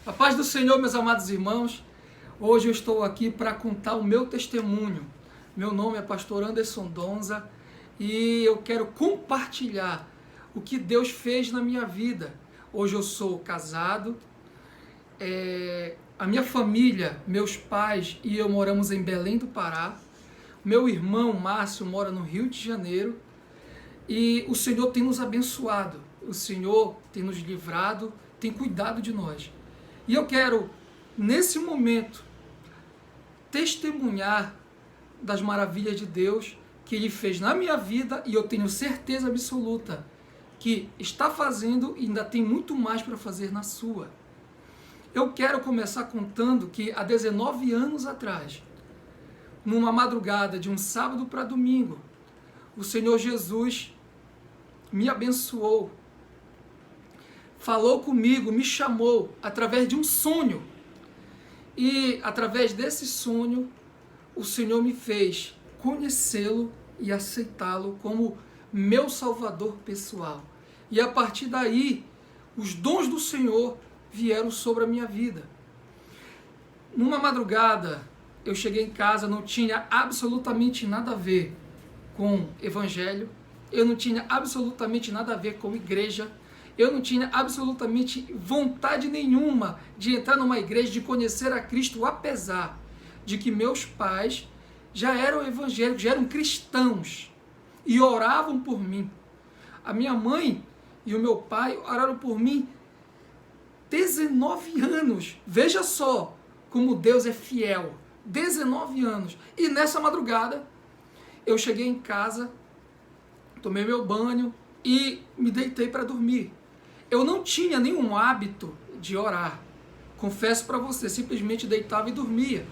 A paz do Senhor, meus amados irmãos. Hoje eu estou aqui para contar o meu testemunho. Meu nome é Pastor Anderson Donza e eu quero compartilhar o que Deus fez na minha vida. Hoje eu sou casado, a minha família, meus pais e eu moramos em Belém do Pará. Meu irmão Márcio mora no Rio de Janeiro e o Senhor tem nos abençoado, o Senhor tem nos livrado, tem cuidado de nós. E eu quero, nesse momento, testemunhar das maravilhas de Deus que Ele fez na minha vida e eu tenho certeza absoluta que está fazendo e ainda tem muito mais para fazer na sua. Eu quero começar contando que há 19 anos atrás, numa madrugada de um sábado para domingo, o Senhor Jesus me abençoou, falou comigo, me chamou através de um sonho. E através desse sonho, o Senhor me fez conhecê-lo e aceitá-lo como meu Salvador pessoal. E a partir daí, os dons do Senhor vieram sobre a minha vida. Numa madrugada, eu cheguei em casa, não tinha absolutamente nada a ver com evangelho, eu não tinha absolutamente nada a ver com igreja, eu não tinha absolutamente vontade nenhuma de entrar numa igreja, de conhecer a Cristo, apesar de que meus pais já eram evangélicos, já eram cristãos e oravam por mim. A minha mãe e o meu pai oraram por mim 19 anos. Veja só como Deus é fiel. 19 anos. E nessa madrugada, eu cheguei em casa, tomei meu banho e me deitei para dormir. Eu não tinha nenhum hábito de orar. Confesso para você, simplesmente deitava e dormia.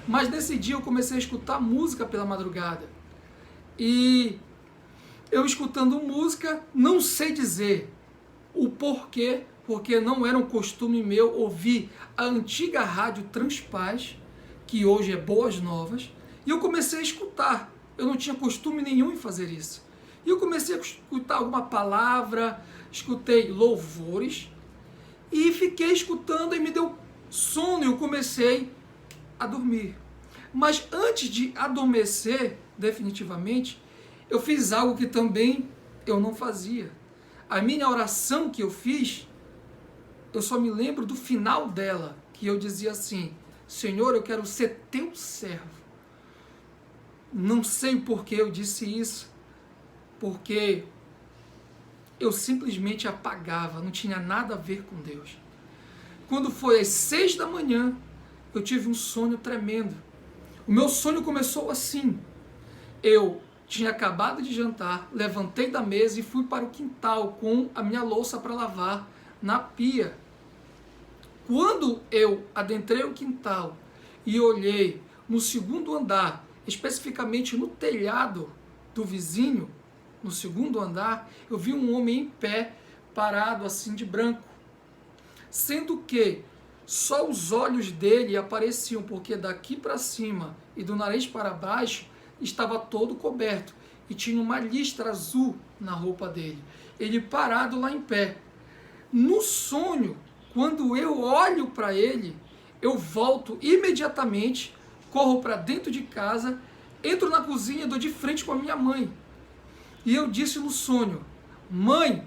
Mas nesse dia eu comecei a escutar música pela madrugada. E eu escutando música, não sei dizer o porquê, porque não era um costume meu ouvir a antiga rádio Transpaz, que hoje é Boas Novas, e eu comecei a escutar. Eu não tinha costume nenhum em fazer isso. E eu comecei a escutar alguma palavra, escutei louvores e fiquei escutando e me deu sono e eu comecei a dormir. Mas antes de adormecer definitivamente, eu fiz algo que também eu não fazia. A minha oração que eu fiz, eu só me lembro do final dela, que eu dizia assim: Senhor, eu quero ser teu servo. Não sei o porquê eu disse isso, porque eu simplesmente apagava, não tinha nada a ver com Deus. Quando foi às 6 da manhã, eu tive um sonho tremendo. O meu sonho começou assim: eu tinha acabado de jantar, levantei da mesa e fui para o quintal com a minha louça para lavar na pia. Quando eu adentrei o quintal e olhei no segundo andar, especificamente no telhado do vizinho, no segundo andar, eu vi um homem em pé, parado assim de branco. Sendo que só os olhos dele apareciam, porque daqui para cima e do nariz para baixo estava todo coberto. E tinha uma listra azul na roupa dele. Ele parado lá em pé. No sonho, quando eu olho para ele, eu volto imediatamente, corro para dentro de casa, entro na cozinha e dou de frente com a minha mãe. E eu disse no sonho: mãe,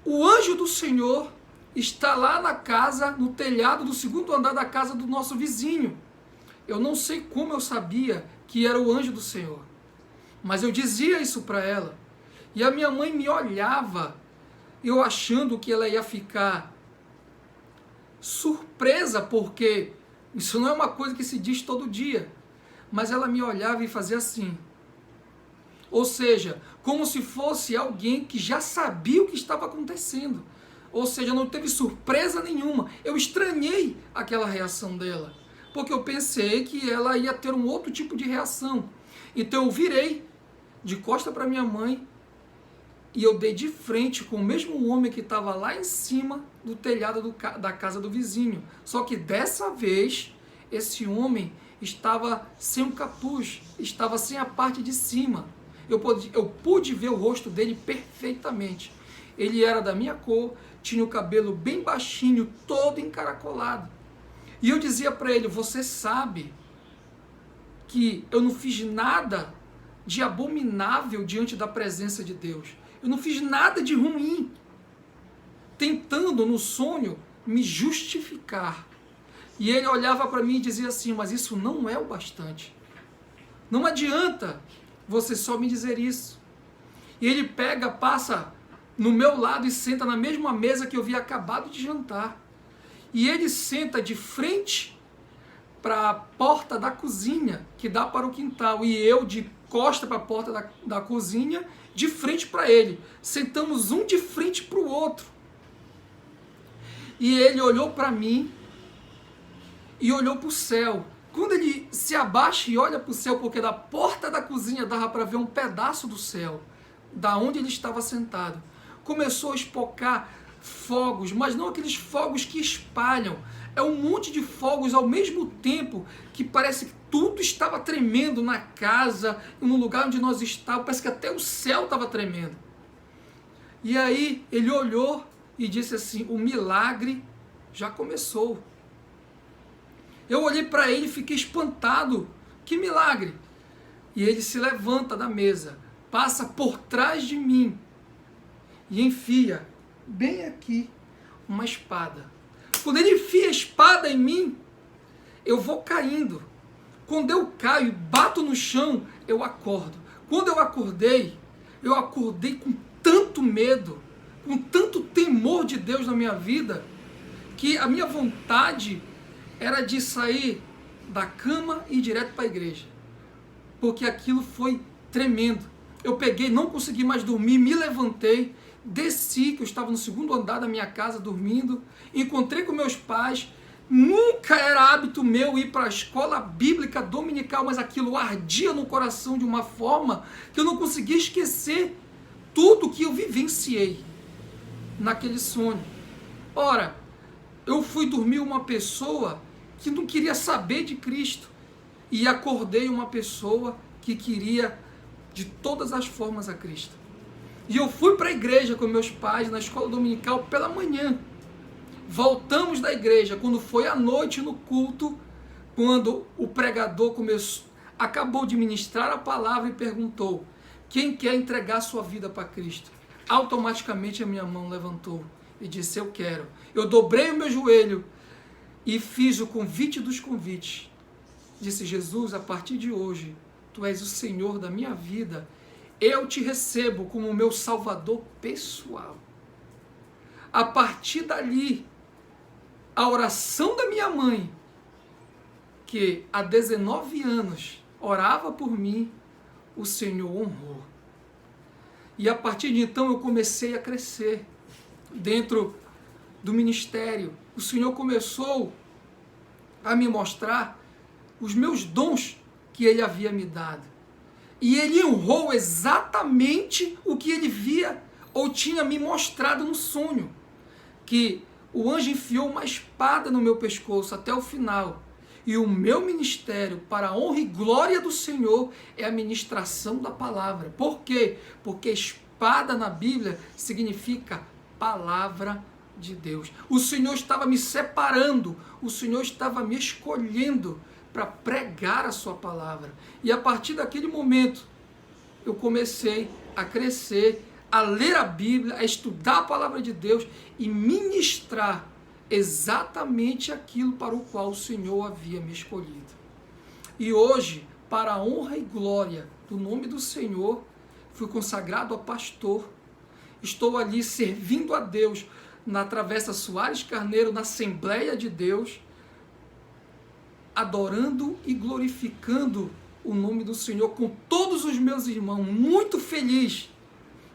o anjo do Senhor está lá na casa, no telhado do segundo andar da casa do nosso vizinho. Eu não sei como eu sabia que era o anjo do Senhor, mas eu dizia isso para ela. E a minha mãe me olhava, eu achando que ela ia ficar surpresa, porque isso não é uma coisa que se diz todo dia. Mas ela me olhava e fazia assim. Ou seja, como se fosse alguém que já sabia o que estava acontecendo. Ou seja, não teve surpresa nenhuma. Eu estranhei aquela reação dela, porque eu pensei que ela ia ter um outro tipo de reação. Então eu virei de costa para minha mãe e eu dei de frente com o mesmo homem que estava lá em cima do telhado da casa do vizinho. Só que dessa vez, esse homem estava sem um capuz, estava sem a parte de cima. Eu pude ver o rosto dele perfeitamente. Ele era da minha cor, tinha o cabelo bem baixinho, todo encaracolado. E eu dizia para ele, você sabe que eu não fiz nada de abominável diante da presença de Deus. Eu não fiz nada de ruim, tentando no sonho me justificar. E ele olhava para mim e dizia assim, mas isso não é o bastante. Não adianta você só me dizer isso. E ele pega, passa no meu lado e senta na mesma mesa que eu havia acabado de jantar. E ele senta de frente para a porta da cozinha, que dá para o quintal. E eu de costa para a porta da cozinha, de frente para ele. Sentamos um de frente para o outro. E ele olhou para mim e olhou para o céu. Quando ele se abaixa e olha para o céu, porque da porta da cozinha dava para ver um pedaço do céu, da onde ele estava sentado, começou a espocar fogos, mas não aqueles fogos que espalham. É um monte de fogos ao mesmo tempo que parece que tudo estava tremendo na casa, no lugar onde nós estávamos, parece que até o céu estava tremendo. E aí ele olhou e disse assim, o milagre já começou. Eu olhei para ele e fiquei espantado. Que milagre! E ele se levanta da mesa, passa por trás de mim e enfia bem aqui uma espada. Quando ele enfia a espada em mim, eu vou caindo. Quando eu caio e bato no chão, eu acordo. Quando eu acordei com tanto medo, com tanto temor de Deus na minha vida, que a minha vontade era de sair da cama e ir direto para a igreja. Porque aquilo foi tremendo. Eu peguei, não consegui mais dormir, me levantei, desci, que eu estava no segundo andar da minha casa dormindo, encontrei com meus pais. Nunca era hábito meu ir para a escola bíblica dominical, mas aquilo ardia no coração de uma forma que eu não conseguia esquecer tudo que eu vivenciei naquele sonho. Ora, eu fui dormir uma pessoa que não queria saber de Cristo e acordei uma pessoa que queria de todas as formas a Cristo. E eu fui para a igreja com meus pais na escola dominical pela manhã. Voltamos da igreja, quando foi à noite no culto, quando o pregador acabou de ministrar a palavra e perguntou, quem quer entregar sua vida para Cristo? Automaticamente a minha mão levantou e disse, eu quero. Eu dobrei o meu joelho e fiz o convite dos convites. Disse, Jesus, a partir de hoje, Tu és o Senhor da minha vida. Eu te recebo como meu Salvador pessoal. A partir dali, a oração da minha mãe, que há 19 anos orava por mim, o Senhor honrou. E a partir de então eu comecei a crescer dentro do ministério. O Senhor começou a me mostrar os meus dons que Ele havia me dado. E Ele honrou exatamente o que Ele via ou tinha me mostrado no sonho. Que o anjo enfiou uma espada no meu pescoço até o final. E o meu ministério, para a honra e glória do Senhor, é a ministração da palavra. Por quê? Porque espada na Bíblia significa palavra de Deus. O Senhor estava me separando, o Senhor estava me escolhendo para pregar a sua palavra. E a partir daquele momento, eu comecei a crescer, a ler a Bíblia, a estudar a palavra de Deus e ministrar exatamente aquilo para o qual o Senhor havia me escolhido. E hoje, para a honra e glória do nome do Senhor, fui consagrado a pastor. Estou ali servindo a Deus na Travessa Soares Carneiro, na Assembleia de Deus, adorando e glorificando o nome do Senhor com todos os meus irmãos, muito feliz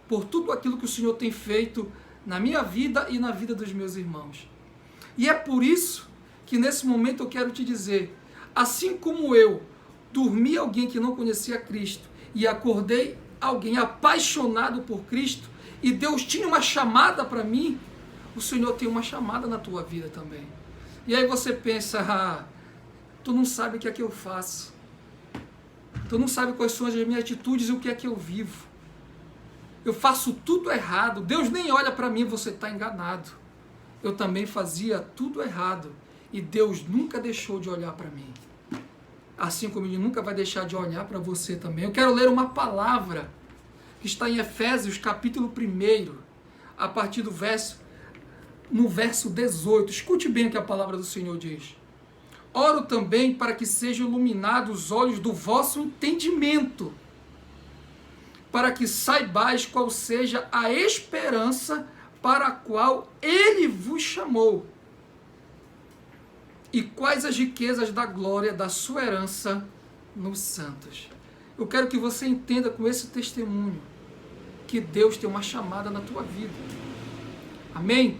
por tudo aquilo que o Senhor tem feito na minha vida e na vida dos meus irmãos. E é por isso que nesse momento eu quero te dizer, assim como eu dormi alguém que não conhecia Cristo e acordei alguém apaixonado por Cristo e Deus tinha uma chamada para mim, o Senhor tem uma chamada na tua vida também. E aí você pensa, tu não sabe o que é que eu faço, tu não sabe quais são as minhas atitudes e o que é que eu vivo. eu faço tudo errado, Deus nem olha para mim, você está enganado. Eu também fazia tudo errado e Deus nunca deixou de olhar para mim. Assim como Ele nunca vai deixar de olhar para você também. Eu quero ler uma palavra que está em Efésios capítulo 1, a partir do no verso 18. Escute bem o que a palavra do Senhor diz. Oro também para que sejam iluminados os olhos do vosso entendimento, para que saibais qual seja a esperança para a qual Ele vos chamou, e quais as riquezas da glória da sua herança nos santos. Eu quero que você entenda com esse testemunho que Deus tem uma chamada na tua vida. Amém?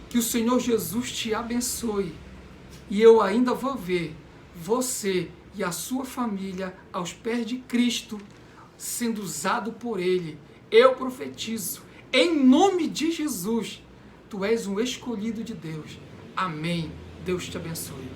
Que o Senhor Jesus te abençoe. E eu ainda vou ver você e a sua família aos pés de Cristo, sendo usado por Ele. Eu profetizo, em nome de Jesus, tu és um escolhido de Deus. Amém. Deus te abençoe.